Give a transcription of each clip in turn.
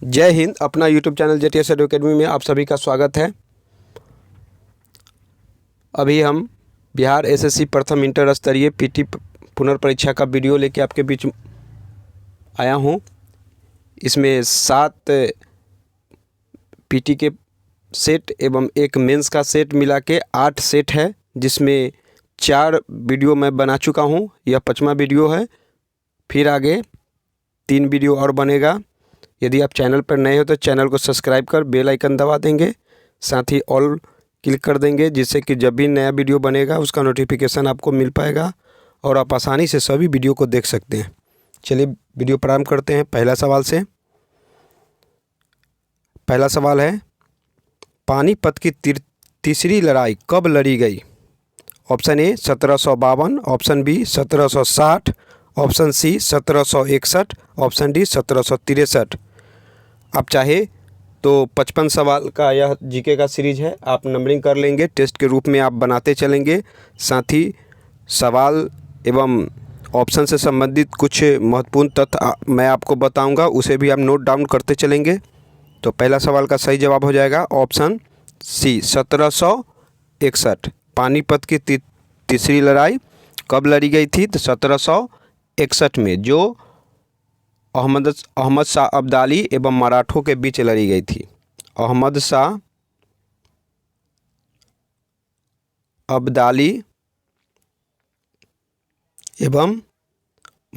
जय हिंद। अपना YouTube channel JTS academy में आप सभी का स्वागत है। अभी हम बिहार एसएससी प्रथम इंटर स्तरीय पीटी पुनर्परीक्षा का वीडियो लेके आपके बीच आया हूँ। इसमें 7 पीटी के सेट एवं एक मेंस का सेट मिला के 8 सेट है, जिसमें 4 वीडियो मैं बना चुका हूँ। यह 5वां वीडियो है। फिर आगे 3 वीडियो और बनेगा। यदि आप चैनल पर नए हो तो चैनल को सब्सक्राइब कर बेल आइकन दबा देंगे, साथ ही ऑल क्लिक कर देंगे, जिससे कि जब भी नया वीडियो बनेगा उसका नोटिफिकेशन आपको मिल पाएगा और आप आसानी से सभी वीडियो को देख सकते हैं। चलिए वीडियो प्रारंभ करते हैं पहला सवाल से। पहला सवाल है, पानीपत की तीसरी लड़ाई कब लड़ी गई? Option A 1752, option B 1760, option C 1761, option D 1763। आप चाहे तो 55 सवाल का यह जीके का सीरीज है, आप नंबरिंग कर लेंगे, टेस्ट के रूप में आप बनाते चलेंगे। साथ ही सवाल एवं ऑप्शन से संबंधित कुछ महत्वपूर्ण तथ्य मैं आपको बताऊंगा, उसे भी आप नोट डाउन करते चलेंगे। तो पहला सवाल का सही जवाब हो जाएगा ऑप्शन सी 1761। पानीपत की तीसरी लड़ाई कब लड़ी गई थी? तो 1761 में, जो अहमद शाह अब्दाली एवं मराठों के बीच लड़ी गई थी। अहमद शाह अब्दाली एवं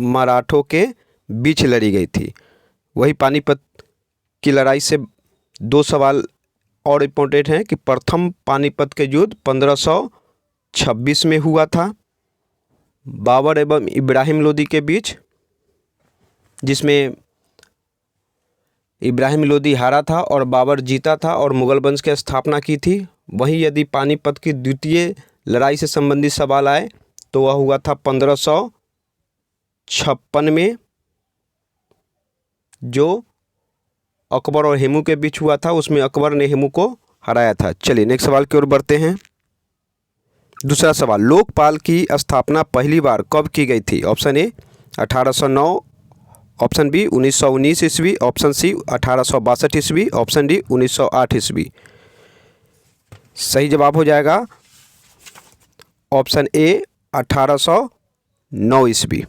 मराठों के बीच लड़ी गई थी। वही पानीपत की लड़ाई से 2 सवाल और इम्पोर्टेंट हैं कि प्रथम पानीपत के युद्ध 1526 में हुआ था, बाबर एवं इब्राहिम लोदी के बीच, जिसमें इब्राहिम लोदी हारा था और बाबर जीता था और मुगल वंश की स्थापना की थी। वहीं यदि पानीपत की द्वितीय लड़ाई से संबंधित सवाल आए तो वह हुआ था 1556 में, जो अकबर और हेमू के बीच हुआ था। उसमें अकबर ने हेमू को हराया था। चलिए नेक्स्ट सवाल की ओर बढ़ते हैं। दूसरा सवाल, लोकपाल की स्थापना पहली बार कब की गई थी? ऑप्शन ए 1809, ऑप्शन बी 1919 ईस्वी, ऑप्शन सी 1862 ईस्वी, ऑप्शन डी 1908 ईस्वी। सही जवाब हो जाएगा ऑप्शन ए 1809 ईस्वी।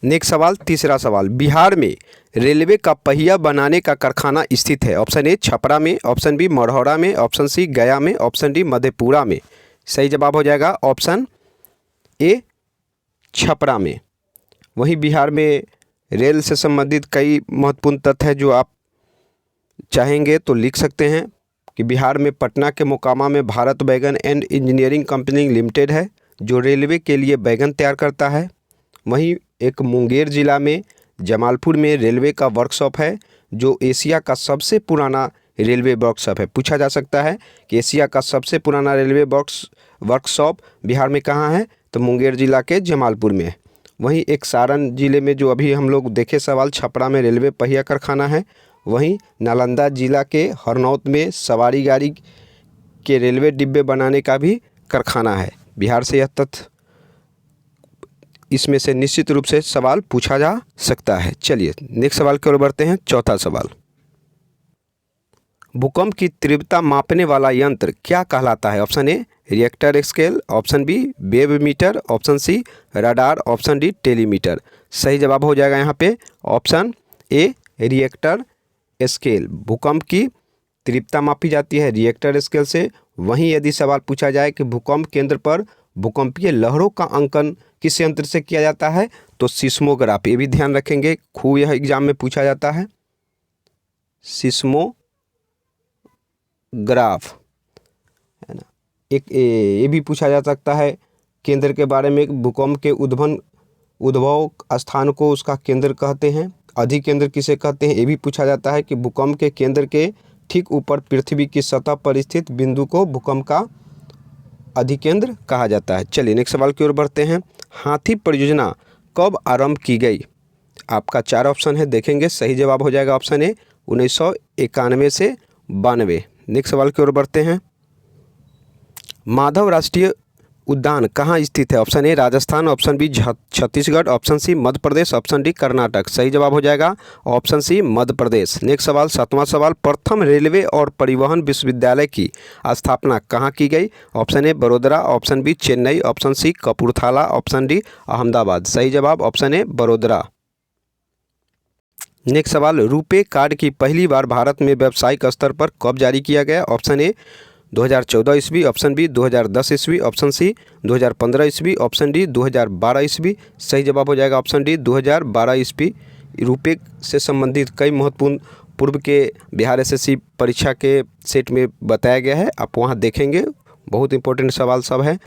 नेक्स्ट सवाल, तीसरा सवाल, बिहार में रेलवे का पहिया बनाने का कारखाना स्थित है? ऑप्शन ए छपरा में, ऑप्शन बी मढ़ौरा में, ऑप्शन सी गया में, ऑप्शन डी मधेपुरा में। सही जवाब हो जाएगा ऑप्शन ए छपरा में। वहीं बिहार में रेल से संबंधित कई महत्वपूर्ण तथ्य हैं जो आप चाहेंगे तो लिख सकते हैं कि बिहार में पटना के मोकामा में Bharat wagon and engineering company limited है, जो रेलवे के लिए वैगन तैयार करता है। वहीं एक मुंगेर जिला में जमालपुर में रेलवे का वर्कशॉप है, जो एशिया का सबसे पुराना रेलवे वर्कशॉप है। पूछा जा सकता है कि एशिया का सबसे पुराना रेलवे वर्कशॉप बिहार में कहाँ है? तो मुंगेर जिला के जमालपुर में है। वहीं एक सारण जिले में, जो अभी हम लोग देखे सवाल, छपरा में रेलवे पहिया कारखाना है। वहीं नालंदा जिला के हरनौत में सवारी गाड़ी के रेलवे डिब्बे बनाने का भी कारखाना है। बिहार से यह तथ्य इसमें से निश्चित रूप से सवाल पूछा जा सकता है। चलिए नेक्स्ट सवाल की ओर बढ़ते हैं। चौथा सवाल, भूकंप की तीव्रता मापने वाला यंत्र क्या कहलाता है? Option A reactor scale, option B wave meter, option C radar, option D telemeter. सही जवाब हो जाएगा यहाँ पे ऑप्शन ए रिएक्टर स्केल। भूकंप की तीव्रता मापी जाती है रिएक्टर स्केल से। वहीं यदि सवाल पूछा जाए कि भूकंप केंद्र पर भूकंपीय लहरों का अंकन किस यंत्र से किया जाता है, तो सिस्मोग्राफ। ये भी ध्यान रखेंगे, खूब यह एग्जाम में पूछा जाता है, सिस्मोग्राफ है ना। एक ये भी पूछा जा सकता है केंद्र के बारे में, भूकंप के उद्भव स्थान को उसका केंद्र कहते हैं। अधिकेंद्र किसे कहते हैं, ये भी पूछा जाता है कि भूकंप के केंद्र के ठीक ऊपर पृथ्वी की सतह पर स्थित बिंदु को भूकंप का अधिकेंद्र कहा जाता है। चलिए नेक्स्ट सवाल की ओर बढ़ते हैं। हाथी परियोजना कब आरंभ की गई? आपका 4 ऑप्शन है, देखेंगे। सही जवाब हो जाएगा ऑप्शन ए 1991 से 92। नेक्स्ट सवाल की ओर बढ़ते हैं। माधव राष्ट्रीय उद्यान कहाँ स्थित है? Option A Rajasthan, option B Chhattisgarh, option C Madhya Pradesh, option D Karnataka. सही जवाब हो जाएगा ऑप्शन सी मध्य प्रदेश। नेक्स्ट सवाल, 7वां सवाल, प्रथम रेलवे और परिवहन विश्वविद्यालय की स्थापना कहाँ की गई? Option A Vadodara, option B Chennai, option C Kapurthala, option D Ahmedabad. सही जवाब ऑप्शन ए बड़ोदरा। नेक्स्ट सवाल, रुपे कार्ड की पहली बार भारत में व्यावसायिक स्तर पर कब जारी किया गया? ऑप्शन ए 2014 ईस्वी, ऑप्शन बी 2010 ईस्वी, ऑप्शन सी 2015 ईस्वी, ऑप्शन डी 2012 ईस्वी। सही जवाब हो जाएगा ऑप्शन डी 2012 ईस्वी। रुपे से संबंधित कई महत्वपूर्ण पूर्व के बिहार एसएससी परीक्षा के सेट में बताया गया है, आप वहां देखेंगे। बहुत इंपॉर्टेंट सवाल सब है,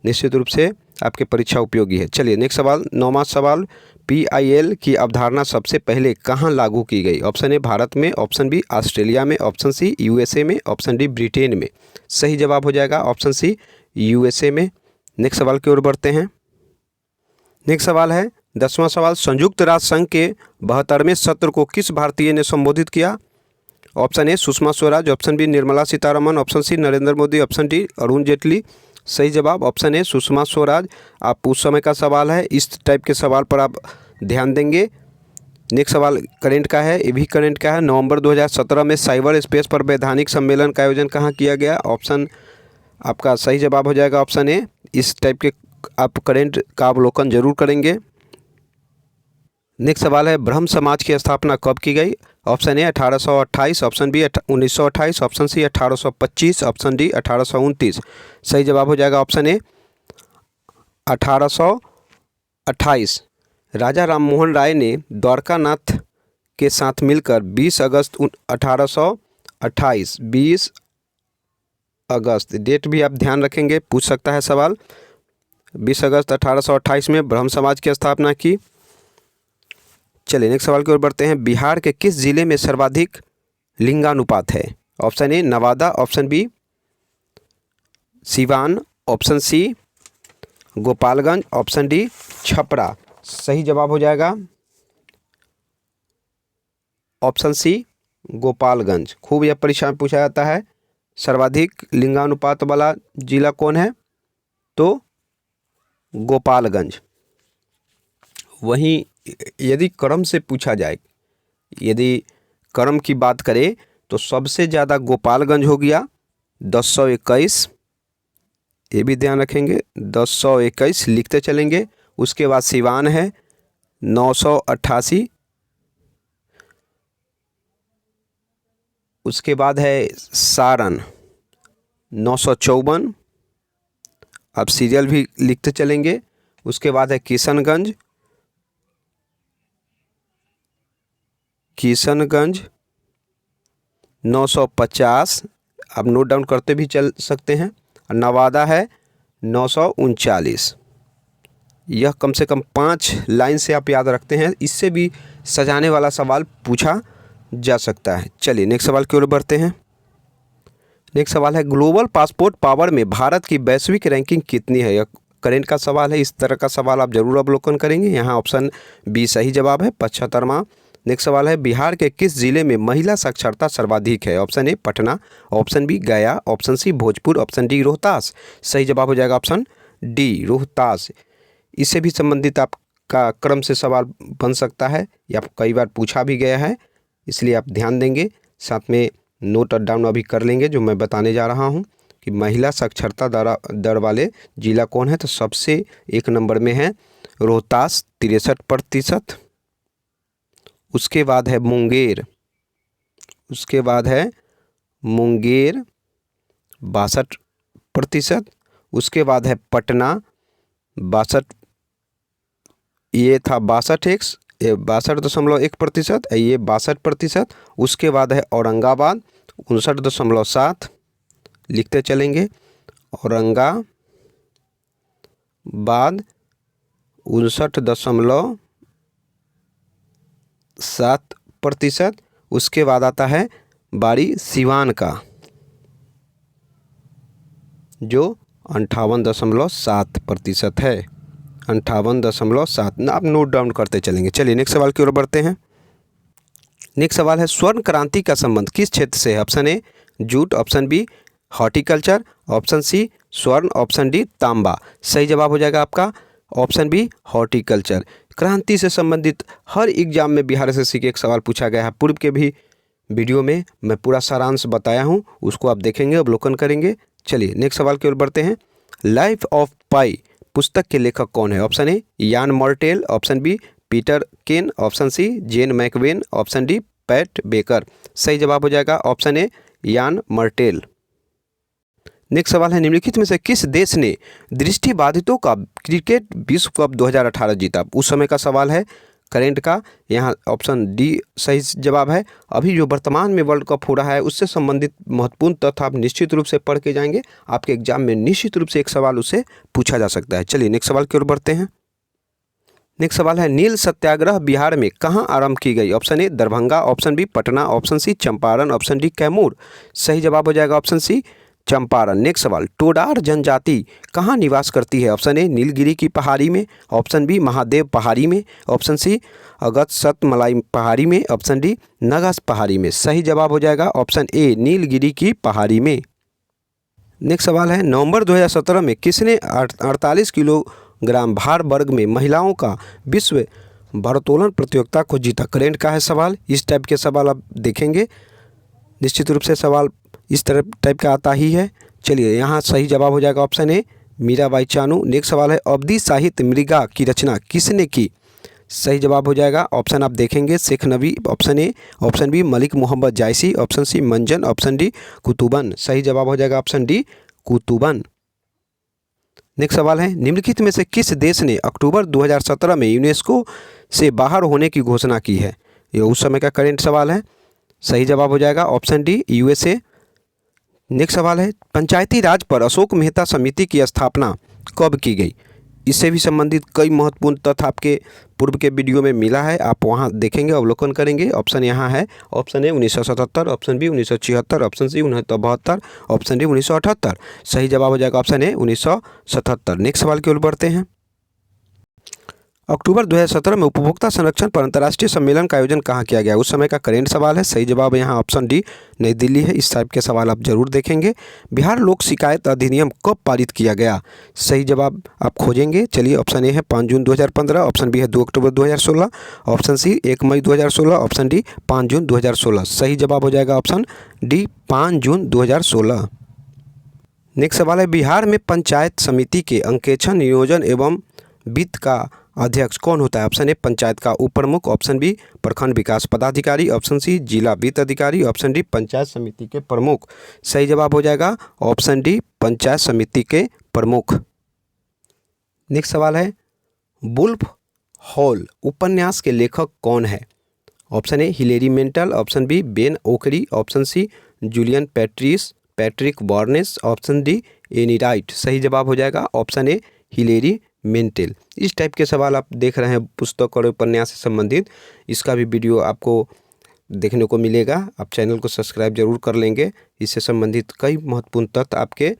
निश्चित रूप से आपके परीक्षा उपयोगी है। चलिए नेक्स्ट सवाल, 9वां सवाल, PIL की अवधारणा सबसे पहले कहाँ लागू की गई? ऑप्शन ए भारत में, ऑप्शन बी ऑस्ट्रेलिया में, ऑप्शन सी USA में, ऑप्शन डी ब्रिटेन में। सही जवाब हो जाएगा ऑप्शन सी USA में। नेक्स्ट सवाल की ओर बढ़ते हैं। नेक्स्ट सवाल है 10वां सवाल, संयुक्त राष्ट्र संघ के 72वें सत्र को किस भारतीय ने संबोधित किया? Option A Sushma Swaraj, option B Nirmala Sitharaman, option C Narendra Modi, option D Arun Jaitley. सही जवाब ऑप्शन ए सुषमा स्वराज। आप उस समय का सवाल है, इस टाइप के सवाल पर आप ध्यान देंगे। नेक्स्ट सवाल करंट का है, ये भी करंट का है। नवंबर 2017 में साइबर स्पेस पर वैधानिक सम्मेलन का आयोजन कहाँ किया गया? ऑप्शन आपका सही जवाब हो जाएगा ऑप्शन ए। इस टाइप के आप करंट का अवलोकन जरूर करेंगे। नेक्स्ट सवाल है, ब्रह्म समाज की स्थापना कब की गई? Option A 1828, option B 1928, option C 1825, option D 1829। सही जवाब हो जाएगा ऑप्शन ए 1828। राजा राममोहन राय ने द्वारकानाथ के साथ मिलकर 20 अगस्त 1828, 20 अगस्त डेट भी आप ध्यान रखेंगे, पूछ सकता है सवाल। 20 अगस्त 1828 में ब्रह्म समाज की स्थापना की। चलिए नेक्स्ट सवाल की ओर बढ़ते हैं। बिहार के किस जिले में सर्वाधिक लिंगानुपात है? Option A Nawada, option B Siwan, option C Gopalganj, option D Chhapra. सही जवाब हो जाएगा ऑप्शन सी गोपालगंज। खूब यह परीक्षा में पूछा जाता है, सर्वाधिक लिंगानुपात वाला जिला कौन है? तो गोपालगंज। वहीं यदि क्रम से पूछा जाए, यदि क्रम की बात करें तो सबसे ज़्यादा गोपालगंज हो गया 1021, ये भी ध्यान रखेंगे, 1021 लिखते चलेंगे। उसके बाद सिवान है 988, उसके बाद है सारण 954, अब सीरियल भी लिखते चलेंगे। उसके बाद है किशनगंज 950, अब नोट डाउन करते भी चल सकते हैं। नवादा है 939। यह कम से कम 5 लाइन से आप याद रखते हैं, इससे भी सजाने वाला सवाल पूछा जा सकता है। चलिए नेक्स्ट सवाल की ओर बढ़ते हैं। नेक्स्ट सवाल है, ग्लोबल पासपोर्ट पावर में भारत की वैश्विक रैंकिंग कितनी है? यह करंट का सवाल है, इस तरह का सवाल आप जरूर अवलोकन करेंगे। यहाँ ऑप्शन बी सही जवाब है, 75वां। नेक्स्ट सवाल है, बिहार के किस जिले में महिला साक्षरता सर्वाधिक है? Option A Patna, option B Gaya, option C Bhojpur, option D Rohtas. सही जवाब हो जाएगा ऑप्शन डी रोहतास। इससे भी संबंधित आपका क्रम से सवाल बन सकता है, या कई बार पूछा भी गया है, इसलिए आप ध्यान देंगे। साथ में नोट डाउन अभी कर लेंगे जो मैं बताने जा रहा हूं कि महिला साक्षरता दर वाले जिला कौन है। तो सबसे 1 नंबर में है रोहतास 63%, उसके बाद है मुंगेर, उसके बाद है मुंगेर 62%, उसके बाद है पटना 62, ये था 62x, ये 62.1%, ये 62%। उसके बाद है औरंगाबाद 59.7, लिखते चलेंगे, औरंगाबाद 59.7%। उसके बाद आता है बारी सिवान का जो 58.7% है, 58.7। आप नोट डाउन करते चलेंगे। चलिए नेक्स्ट सवाल की ओर बढ़ते हैं। नेक्स्ट सवाल है, स्वर्ण क्रांति का संबंध किस क्षेत्र से है? Option A jute, option B horticulture, option C स्वर्ण, ऑप्शन डी तांबा। सही जवाब हो जाएगा आपका ऑप्शन बी हॉर्टिकल्चर। क्रांति से संबंधित हर एग्जाम में बिहार एसएससी के एक सवाल पूछा गया है। पूर्व के भी वीडियो में मैं पूरा सारांश बताया हूँ, उसको आप देखेंगे, अवलोकन करेंगे। चलिए नेक्स्ट सवाल की ओर बढ़ते हैं। लाइफ ऑफ पाई पुस्तक के लेखक कौन है? ऑप्शन ए यान मार्टेल, ऑप्शन बी पीटर केन, ऑप्शन सी जेन मैकवेन, ऑप्शन डी पैट बेकर। सही जवाब हो जाएगा ऑप्शन ए यान मार्टेल। नेक्स्ट सवाल है, निम्नलिखित में से किस देश ने दृष्टिबाधितों का क्रिकेट विश्व कप 2018 जीता? उस समय का सवाल है, करेंट का। यहाँ ऑप्शन डी सही जवाब है। अभी जो वर्तमान में वर्ल्ड कप हो रहा है उससे संबंधित महत्वपूर्ण तथ्य आप निश्चित रूप से पढ़ के जाएंगे। आपके एग्जाम में निश्चित रूप से एक सवाल उससे पूछा जा सकता है। चलिए नेक्स्ट सवाल की ओर बढ़ते हैं। नेक्स्ट सवाल है, नील सत्याग्रह बिहार में कहाँ आरंभ की गई? Option A Darbhanga, option B Patna, option C Champaran, option D Kaimur. सही जवाब हो जाएगा ऑप्शन सी चंपारण। नेक्स्ट सवाल, टोडार जनजाति कहाँ निवास करती है? ऑप्शन ए नीलगिरी की पहाड़ी में, ऑप्शन बी महादेव पहाड़ी में, ऑप्शन सी अगस्त मलाई पहाड़ी में, ऑप्शन डी नगास पहाड़ी में। सही जवाब हो जाएगा ऑप्शन ए नीलगिरी की पहाड़ी में। नेक्स्ट सवाल है, नवंबर 2017 में किसने 48 किलोग्राम भार वर्ग में महिलाओं का विश्व भारोत्तोलन प्रतियोगिता को जीता? करेंट का है सवाल। इस टाइप के सवाल आप देखेंगे, निश्चित रूप से सवाल इस तरह टाइप का आता ही है। चलिए यहाँ सही जवाब हो जाएगा ऑप्शन ए मीराबाई चानू। नेक्स्ट सवाल है, अवधि साहित्य मृगा की रचना किसने की? सही जवाब हो जाएगा ऑप्शन आप देखेंगे Sheikh Nabi, option A, option B Malik Muhammad Jayasi, option C Manjhan, option D Kutuban. सही जवाब हो जाएगा ऑप्शन डी कुतुबन। नेक्स्ट सवाल है, निम्नलिखित में से किस देश ने अक्टूबर 2017 में यूनेस्को से बाहर होने की घोषणा की है? ये उस समय का करेंट सवाल है। सही जवाब हो जाएगा ऑप्शन डी यूएसए। नेक्स्ट सवाल है, पंचायती राज पर अशोक मेहता समिति की स्थापना कब की गई? इससे भी संबंधित कई महत्वपूर्ण तथ्य आपके पूर्व के वीडियो में मिला है, आप वहां देखेंगे, अवलोकन करेंगे। ऑप्शन यहाँ है, option A 1977, option B 1976, option C 1972, option D 1978। सही जवाब हो जाएगा ऑप्शन ए 1977। नेक्स्ट सवाल की ओर बढ़ते हैं। अक्टूबर 2017 में उपभोक्ता संरक्षण पर अंतर्राष्ट्रीय सम्मेलन का आयोजन कहाँ किया गया? उस समय का करेंट सवाल है। सही जवाब यहाँ ऑप्शन डी नई दिल्ली है। इस टाइप के सवाल आप जरूर देखेंगे। बिहार लोक शिकायत अधिनियम कब पारित किया गया? सही जवाब आप खोजेंगे। चलिए ऑप्शन ए है 5 जून 2015, ऑप्शन बी है 2 अक्टूबर 2016, ऑप्शन सी 1 मई 2016, ऑप्शन डी 5 जून 2016। सही जवाब हो जाएगा ऑप्शन डी 5 जून 2016। नेक्स्ट सवाल है, बिहार में पंचायत समिति के अंकेक्षण, नियोजन एवं वित्त का अध्यक्ष कौन होता है? ऑप्शन ए पंचायत का उप प्रमुख, ऑप्शन बी प्रखंड विकास पदाधिकारी, ऑप्शन सी जिला वित्त अधिकारी, ऑप्शन डी पंचायत समिति के प्रमुख। सही जवाब हो जाएगा ऑप्शन डी पंचायत समिति के प्रमुख। नेक्स्ट सवाल है, वुल्फ हॉल उपन्यास के लेखक कौन है? Option A Hilary Mantel, option B Ben Okri, option C Julian Patrick Barnes, option D Anne Enright. सही जवाब हो जाएगा ऑप्शन ए हिलेरी मेंटल। इस टाइप के सवाल आप देख रहे हैं पुस्तक और उपन्यास से संबंधित, इसका भी वीडियो आपको देखने को मिलेगा। आप चैनल को सब्सक्राइब जरूर कर लेंगे, इससे संबंधित कई महत्वपूर्ण तथ्य आपके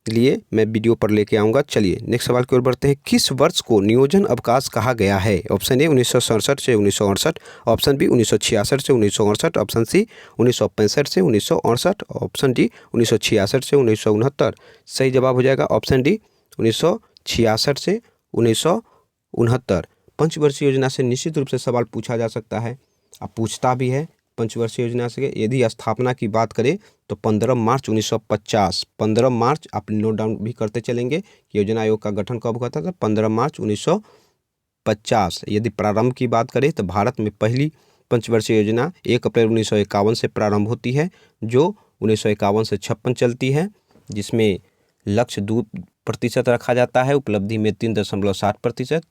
लिए मैं वीडियो पर लेके आऊँगा। चलिए नेक्स्ट सवाल की ओर बढ़ते हैं। किस वर्ष को नियोजन अवकाश कहा गया है? ऑप्शन ए 1967 से 1968, ऑप्शन बी 1966 से 1968, ऑप्शन सी 1965 से 1968, ऑप्शन डी 1966 से 1969। सही जवाब हो जाएगा ऑप्शन डी 1966 से 1969। पंचवर्षीय योजना से निश्चित रूप से सवाल पूछा जा सकता है, अब पूछता भी है। पंचवर्षीय योजना से यदि स्थापना की बात करें तो 15 मार्च 1950, 15 मार्च आप नोट डाउन भी करते चलेंगे कि योजना आयोग का गठन कब हुआ था? तो 15 मार्च 1950। यदि प्रारंभ की बात करें तो भारत में पहली पंचवर्षीय योजना 1 अप्रैल 1951 से प्रारंभ होती है, जो 1951 से 56 चलती है, जिसमें लक्ष्य 2% रखा जाता है, उपलब्धि में 3.7%।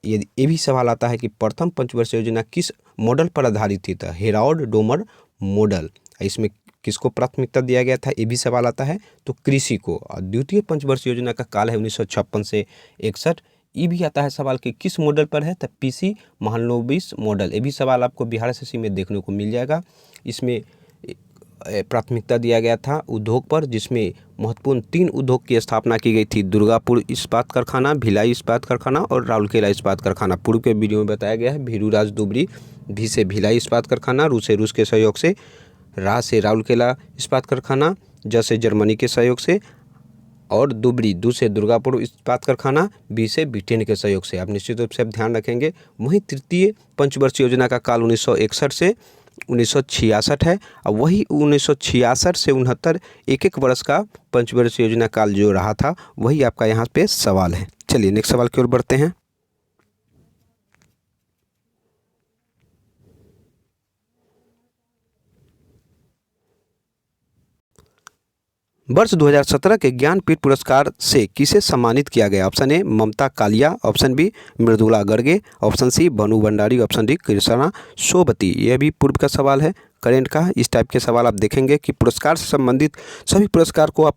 ये भी सवाल आता है कि प्रथम पंचवर्षीय योजना किस मॉडल पर आधारित थी? तो हेराल्ड डोमर मॉडल। इसमें किसको प्राथमिकता दिया गया था? ये भी सवाल आता है, तो कृषि को। और द्वितीय पंचवर्षीय योजना का काल है 1956 से 61। ये भी आता है सवाल कि किस मॉडल पर है? तो पीसी महालनोबिस मॉडल। ये भी सवाल आपको बिहार एसएससी में देखने को मिल जाएगा। इसमें प्राथमिकता दिया गया था उद्योग पर, जिसमें महत्वपूर्ण 3 उद्योग की स्थापना की गई थी: दुर्गापुर इस्पात कारखाना, भिलाई इस्पात कारखाना और राउरकेला इस्पात कारखाना। पूर्व के वीडियो में बताया गया है। भीरूराज दुबरी भी से भिलाई इस्पात कारखाना, रूस के सहयोग से, रा से राउरकेला इस्पात कारखाना, ज से जर्मनी के सहयोग से और दुबरी, दू से दुर्गापुर इस्पात कारखाना, बी से ब्रिटेन के सहयोग से। आप निश्चित रूप से आप ध्यान रखेंगे। वहीं तृतीय पंचवर्षीय योजना का काल 1961 से 1966 है और वही 1966 से 69 एक वर्ष का पंचवर्षीय योजना काल जो रहा था वही आपका यहाँ पे सवाल है। चलिए नेक्स्ट सवाल की ओर बढ़ते हैं। वर्ष 2017 के ज्ञानपीठ पुरस्कार से किसे सम्मानित किया गया? Option A Mamta Kalia, option B Mridula Garg, option C Bhanu Bhandari, option D Krishna Sobti. यह भी पूर्व का सवाल है, करेंट का। इस टाइप के सवाल आप देखेंगे कि पुरस्कार से संबंधित सभी पुरस्कार को आप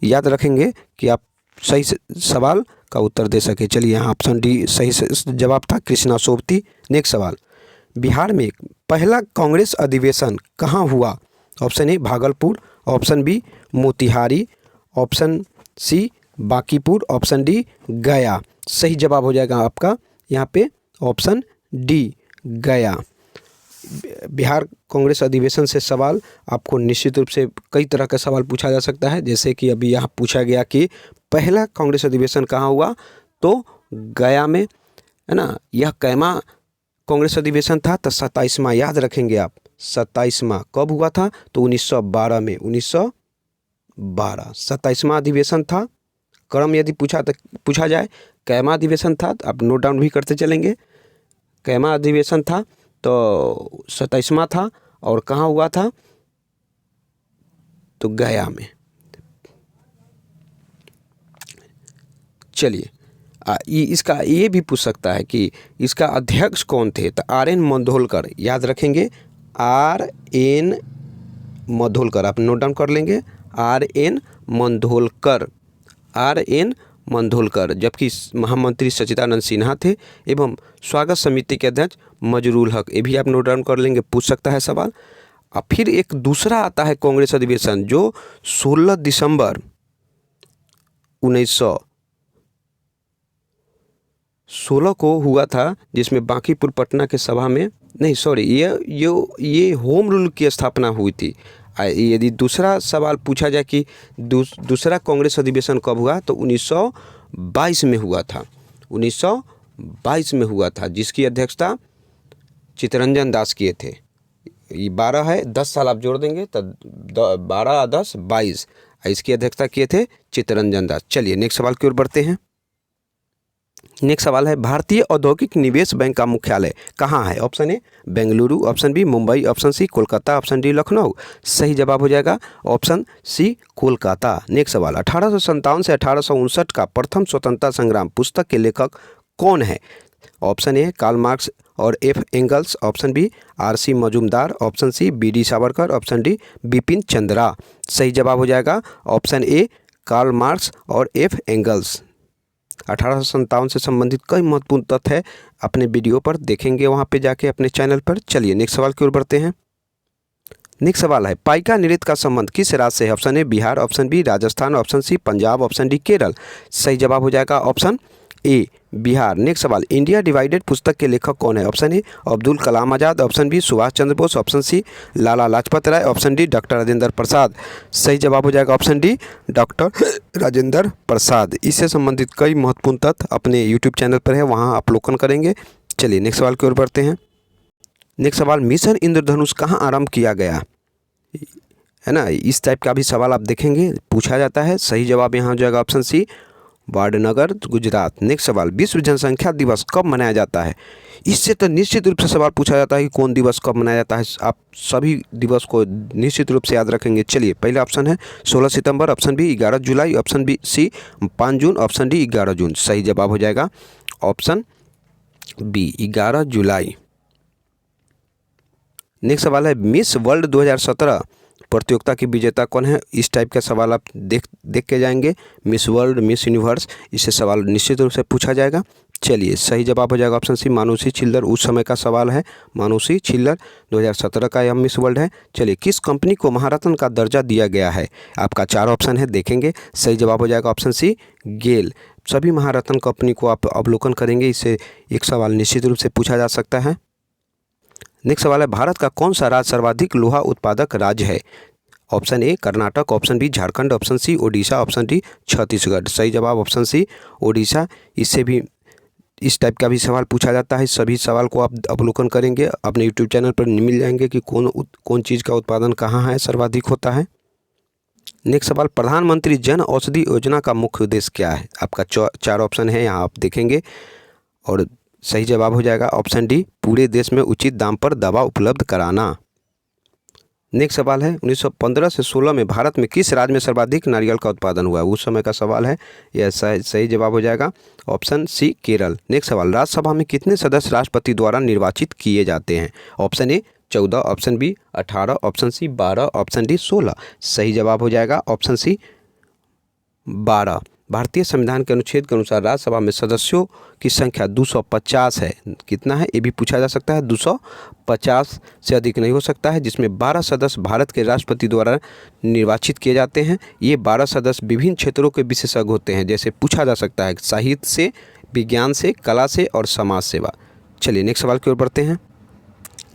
याद रखेंगे कि आप सही सवाल का उत्तर दे सके। चलिए यहाँ ऑप्शन डी सही जवाब था, कृष्णा सोबती। नेक्स्ट सवाल, बिहार में पहला कांग्रेस अधिवेशन कहाँ हुआ? Option A Bhagalpur, option B Motihari, option C Bankipur, option D Gaya. सही जवाब हो जाएगा आपका यहाँ पे ऑप्शन डी गया। बिहार कांग्रेस अधिवेशन से सवाल आपको निश्चित रूप से कई तरह का सवाल पूछा जा सकता है, जैसे कि अभी यहाँ पूछा गया कि पहला कांग्रेस अधिवेशन कहाँ हुआ, तो गया में, है ना। यह कैमा कांग्रेस अधिवेशन था, तो 27वां याद रखेंगे आप। 27वां कब हुआ था? तो 1912 में, 1912 27वां अधिवेशन था। क्रम यदि पूछा जाए, कैमा अधिवेशन था, तो आप नोट डाउन भी करते चलेंगे। कैमा अधिवेशन था तो 27वां था, और कहाँ हुआ था? तो गया में। चलिए इसका ये भी पूछ सकता है कि इसका अध्यक्ष कौन थे, तो RN मंडोलकर। याद रखेंगे RN मंडोलकर, आप नोट डाउन कर लेंगे, RN मंडोलकर, RN मंडोलकर। जबकि महामंत्री सच्चिदानंद सिन्हा थे एवं स्वागत समिति के अध्यक्ष मजरूल हक। ये भी आप नोट डाउन कर लेंगे, पूछ सकता है सवाल। और फिर एक दूसरा आता है कांग्रेस अधिवेशन जो 16 दिसंबर 1916 को हुआ था, जिसमें बांकीपुर पटना के सभा में, नहीं सॉरी, ये होम रूल की स्थापना हुई थी। यदि दूसरा सवाल पूछा जाए कि दूसरा कांग्रेस अधिवेशन कब हुआ, तो 1922 में हुआ था, 1922 में हुआ था, जिसकी अध्यक्षता चित्तरंजन दास किए थे। ये 12 है, 10 साल आप जोड़ देंगे तो 12 10 22, इसकी अध्यक्षता किए थे चित्तरंजन दास। चलिए नेक्स्ट सवाल की ओर बढ़ते हैं। नेक्स्ट सवाल है, भारतीय औद्योगिक निवेश बैंक का मुख्यालय कहाँ है? Option A Bengaluru, option B Mumbai, option C Kolkata, option D Lucknow. सही जवाब हो जाएगा ऑप्शन सी कोलकाता। नेक्स्ट सवाल, 1857 से 1859 का प्रथम स्वतंत्रता संग्राम पुस्तक के लेखक कौन है? ऑप्शन ए कार्ल मार्क्स और F Engels, option B RC Majumdar, option C BD Savarkar, option D Bipin Chandra. सही जवाब हो जाएगा ऑप्शन ए कार्ल मार्क्स और F एंगल्स। 1857 से संबंधित कई महत्वपूर्ण तथ्य है, अपने वीडियो पर देखेंगे वहां पे जाके अपने चैनल पर। चलिए नेक्स्ट सवाल की ओर बढ़ते हैं। नेक्स्ट सवाल है, पाइका नृत्य का संबंध किस राज्य से है? Option A Bihar, option B Rajasthan, option C Punjab, option D Kerala. सही जवाब हो जाएगा ऑप्शन ए बिहार। नेक्स्ट सवाल, इंडिया डिवाइडेड पुस्तक के लेखक कौन है? Option A Abdul Kalam Azad, option B Subhash Chandra Bose, option C Lala Lajpat Rai, option D doctor Rajendra Prasad. सही जवाब हो जाएगा option D doctor Rajendra Prasad. इससे संबंधित कई महत्वपूर्ण तथ्य अपने यूट्यूब चैनल पर है, वहाँ अवलोकन करेंगे। चलिए नेक्स्ट सवाल की ओर बढ़ते हैं। नेक्स्ट सवाल, मिशन इंद्रधनुष कहाँ आरंभ किया गया? है ना, इस टाइप का भी सवाल आप देखेंगे, पूछा जाता है। सही जवाब यहाँ हो जाएगा option C Vadnagar, Gujarat. Next सवाल, विश्व जनसंख्या दिवस कब मनाया जाता है? इससे तो निश्चित रूप से सवाल पूछा जाता है कि कौन दिवस कब मनाया जाता है। आप सभी दिवस को निश्चित रूप से याद रखेंगे। चलिए पहला ऑप्शन है 16 सितंबर, ऑप्शन बी 11 जुलाई, ऑप्शन बी सी 5 जून, ऑप्शन डी 11 जून। सही जवाब हो जाएगा ऑप्शन बी 11 जुलाई। नेक्स्ट सवाल है, मिस वर्ल्ड 2017 प्रतियोगिता की विजेता कौन है? इस टाइप का सवाल आप देख के जाएंगे। मिस वर्ल्ड, मिस यूनिवर्स, इससे सवाल निश्चित रूप से पूछा जाएगा। चलिए सही जवाब हो जाएगा ऑप्शन सी मानुषी छिल्लर। उस समय का सवाल है, मानुषी छिल्लर 2017 का यह मिस वर्ल्ड है। चलिए किस कंपनी को महारत्न का दर्जा दिया गया है? आपका 4 ऑप्शन है, देखेंगे। सही जवाब हो जाएगा ऑप्शन सी गेल। सभी महारत्न कंपनी को आप अवलोकन करेंगे, इससे एक सवाल निश्चित रूप से पूछा जा सकता है। नेक्स्ट सवाल है, भारत का कौन सा राज्य सर्वाधिक लोहा उत्पादक राज्य है? Option A Karnataka, option B Jharkhand, option C Odisha, option D Chhattisgarh. सही जवाब ऑप्शन सी ओडिशा। इससे भी इस टाइप का भी सवाल पूछा जाता है। सभी सवाल को आप अवलोकन करेंगे, अपने यूट्यूब चैनल पर मिल जाएंगे कि कौन चीज़ का उत्पादन कहाँ है सर्वाधिक होता है। नेक्स्ट सवाल, प्रधानमंत्री जन औषधि योजना का मुख्य उद्देश्य क्या है? आपका 4 ऑप्शन है, यहाँ आप देखेंगे और सही जवाब हो जाएगा ऑप्शन डी, पूरे देश में उचित दाम पर दवा उपलब्ध कराना। नेक्स्ट सवाल है, 1915 से 16 में भारत में किस राज्य में सर्वाधिक नारियल का उत्पादन हुआ? उस समय का सवाल है। यह सही जवाब हो जाएगा ऑप्शन सी केरल। नेक्स्ट सवाल, राज्यसभा में कितने सदस्य राष्ट्रपति द्वारा निर्वाचित किए जाते हैं? Option A 14, option B 18, option C 12, option D 16। सही जवाब हो जाएगा ऑप्शन सी 12। भारतीय संविधान के अनुच्छेद के अनुसार राज्यसभा में सदस्यों की संख्या 250 है। कितना है ये भी पूछा जा सकता है। 250 से अधिक नहीं हो सकता है, जिसमें 12 सदस्य भारत के राष्ट्रपति द्वारा निर्वाचित किए जाते हैं। ये 12 सदस्य विभिन्न क्षेत्रों के विशेषज्ञ होते हैं, जैसे पूछा जा सकता है साहित्य से, विज्ञान से, कला से और समाज सेवा। चलिए नेक्स्ट सवाल की ओर बढ़ते हैं।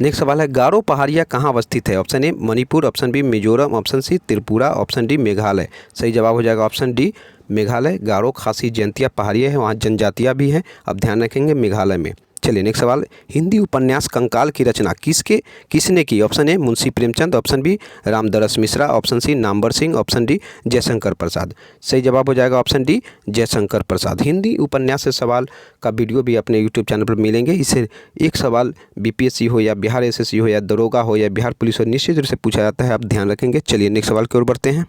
नेक्स्ट सवाल है, गारो पहाड़ियाँ कहाँ अवस्थित है? Option A Manipur, option B Mizoram, option C Tripura, option D Meghalaya. सही जवाब हो जाएगा ऑप्शन डी मेघालय। गारो खासी जयंतिया पहाड़ियाँ हैं, वहाँ जनजातियाँ भी हैं, अब ध्यान रखेंगे मेघालय में। चलिए नेक्स्ट सवाल, हिंदी उपन्यास कंकाल की रचना किसने की? Option A Munshi Premchand, option B Ramdaras Mishra, option C Namvar Singh, option D Jaishankar Prasad. सही जवाब हो जाएगा ऑप्शन डी जयशंकर प्रसाद। हिंदी उपन्यास से सवाल का वीडियो भी अपने यूट्यूब चैनल पर मिलेंगे। इससे एक सवाल बीपीएससी हो या बिहार एसएससी हो या दरोगा हो या बिहार पुलिस हो, निश्चित रूप से पूछा जाता है, आप ध्यान रखेंगे। चलिए नेक्स्ट सवाल की ओर बढ़ते हैं।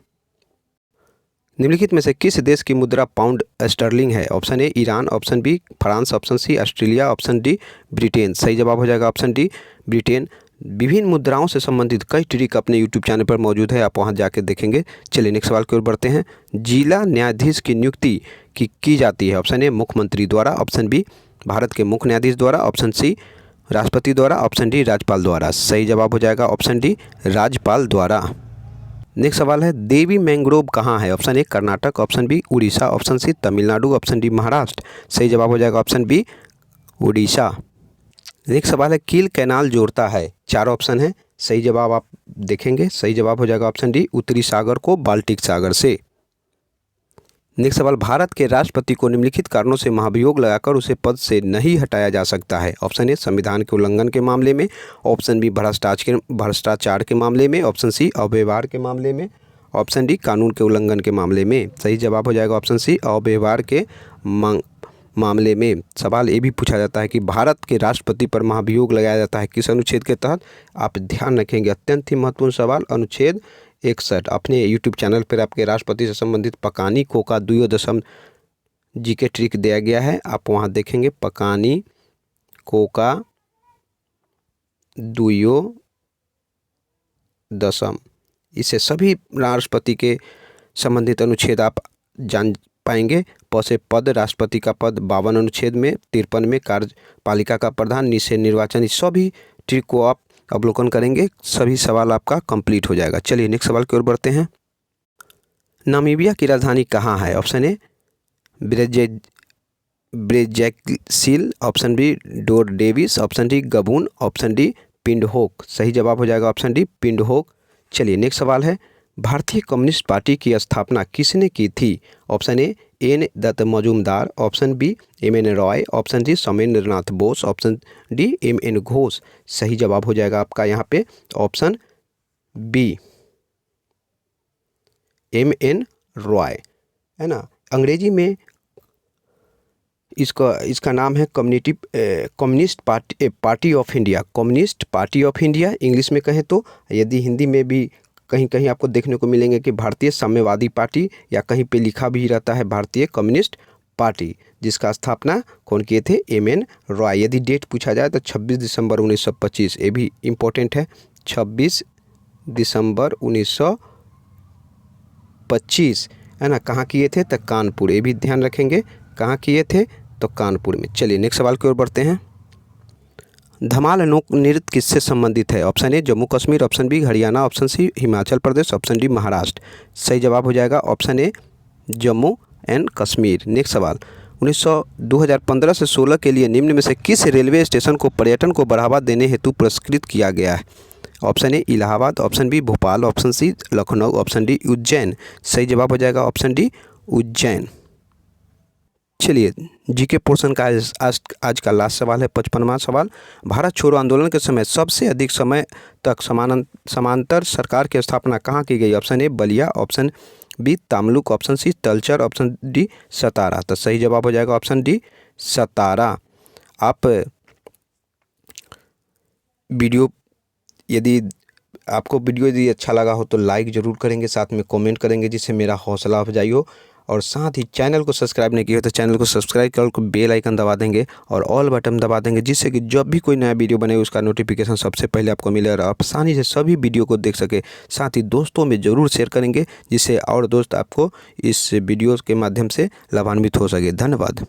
निम्नलिखित में से किस देश की मुद्रा पाउंड स्टर्लिंग है? Option A Iran, option B France, option C Australia, option D Britain. सही जवाब हो जाएगा ऑप्शन डी ब्रिटेन। विभिन्न मुद्राओं से संबंधित कई ट्रिक अपने यूट्यूब चैनल पर मौजूद है, आप वहां जाके देखेंगे। चलिए नेक्स्ट सवाल की ओर बढ़ते हैं। जिला न्यायाधीश की नियुक्ति की जाती है? ऑप्शन ए मुख्यमंत्री द्वारा, ऑप्शन बी भारत के मुख्य न्यायाधीश द्वारा, ऑप्शन सी राष्ट्रपति द्वारा, ऑप्शन डी राज्यपाल द्वारा। सही जवाब हो जाएगा ऑप्शन डी राज्यपाल द्वारा। नेक्स्ट सवाल है, देवी मैंग्रोव कहाँ है? Option A Karnataka, option B Orissa, option C Tamil Nadu, option D Maharashtra. सही जवाब हो जाएगा ऑप्शन बी उड़ीसा। नेक्स्ट सवाल है, कील कैनाल जोड़ता है? 4 ऑप्शन है, सही जवाब आप देखेंगे। सही जवाब हो जाएगा ऑप्शन डी उत्तरी सागर को बाल्टिक सागर से। नेक्स्ट सवाल, भारत के राष्ट्रपति को निम्नलिखित कारणों से महाभियोग लगाकर उसे पद से नहीं हटाया जा सकता है? ऑप्शन ए संविधान के उल्लंघन के मामले में, ऑप्शन बी भ्रष्टाचार के मामले में, ऑप्शन सी अव्यवहार के मामले में, ऑप्शन डी कानून के उल्लंघन के मामले में। सही जवाब हो जाएगा ऑप्शन सी अव्यवहार के मामले में। सवाल ये भी पूछा जाता है कि भारत के राष्ट्रपति पर महाभियोग लगाया जाता है किस अनुच्छेद के तहत? आप ध्यान रखेंगे, अत्यंत ही महत्वपूर्ण सवाल, अनुच्छेद 61। अपने यूट्यूब चैनल पर आपके राष्ट्रपति से संबंधित पकानी कोका 2 जी के ट्रिक दिया गया है, आप वहां देखेंगे। पकानी कोका 2 इससे सभी राष्ट्रपति के संबंधित अनुच्छेद आप जान पाएंगे। प से पद, राष्ट्रपति का पद 52 अनुच्छेद में, 53 में कार्यपालिका का प्रधान, निषेध निर्वाचन, इस सभी ट्रिक को आप अवलोकन करेंगे, सभी सवाल आपका कंप्लीट हो जाएगा। चलिए नेक्स्ट सवाल की ओर बढ़ते हैं। नामीबिया की राजधानी कहाँ है? Option A Brazzaville, option B डोर डेविस, option D Gabon, option D Windhoek. सही जवाब हो जाएगा ऑप्शन डी पिंडहोक। चलिए नेक्स्ट सवाल है, भारतीय कम्युनिस्ट पार्टी की स्थापना किसने की थी? Option A N Datta Majumdar, option B M N. Roy, option C Somendranath Bose, option D M N. Ghosh. सही जवाब हो जाएगा आपका यहाँ पे ऑप्शन बी एम.एन. रॉय, है ना। अंग्रेजी में इसका नाम है communist party of India, communist party of India English में कहें तो। यदि हिंदी में भी कहीं कहीं आपको देखने को मिलेंगे कि भारतीय साम्यवादी पार्टी, या कहीं पे लिखा भी रहता है भारतीय कम्युनिस्ट पार्टी, जिसका स्थापना कौन किए थे? एम.एन. रॉय। यदि डेट पूछा जाए तो 26 दिसंबर 1925, ये भी इम्पोर्टेंट है। 26 दिसंबर 1925, है ना। कहाँ किए थे? तो कानपुर, ये भी ध्यान रखेंगे, कहाँ किए थे? तो कानपुर में। चलिए नेक्स्ट सवाल की ओर बढ़ते हैं। धमाल लोक नृत्य किससे संबंधित है? Option A Jammu Kashmir, option B Haryana, option C Himachal Pradesh, option D Maharashtra. सही जवाब हो जाएगा option A Jammu and Kashmir. Next सवाल, 2015 से 16 के लिए निम्न में से किस रेलवे स्टेशन को पर्यटन को बढ़ावा देने हेतु पुरस्कृत किया गया है? Option A Allahabad, option B Bhopal, option C Lucknow, option D Ujjain. सही जवाब हो जाएगा ऑप्शन डी उज्जैन। चलिए जीके पोर्शन का आज का लास्ट सवाल है 55वां सवाल। भारत छोड़ो आंदोलन के समय सबसे अधिक समय तक समांतर सरकार की स्थापना कहाँ की गई? Option A Ballia, option B Tamluk, option C Talcher, option D Satara. तो सही जवाब हो जाएगा ऑप्शन डी सतारा। आप वीडियो यदि आपको वीडियो यदि अच्छा लगा हो तो लाइक ज़रूर करेंगे, साथ में कमेंट करेंगे, जिससे मेरा हौसला अफजाई हो। और साथ ही चैनल को सब्सक्राइब नहीं किया हो तो चैनल को सब्सक्राइब कर बेल आइकन दबा देंगे और ऑल बटन दबा देंगे, जिससे कि जब भी कोई नया वीडियो बने उसका नोटिफिकेशन सबसे पहले आपको मिले और आप आसानी से सभी वीडियो को देख सके। साथ ही दोस्तों में ज़रूर शेयर करेंगे, जिससे और दोस्त आपको इस वीडियो के माध्यम से लाभान्वित हो सके। धन्यवाद।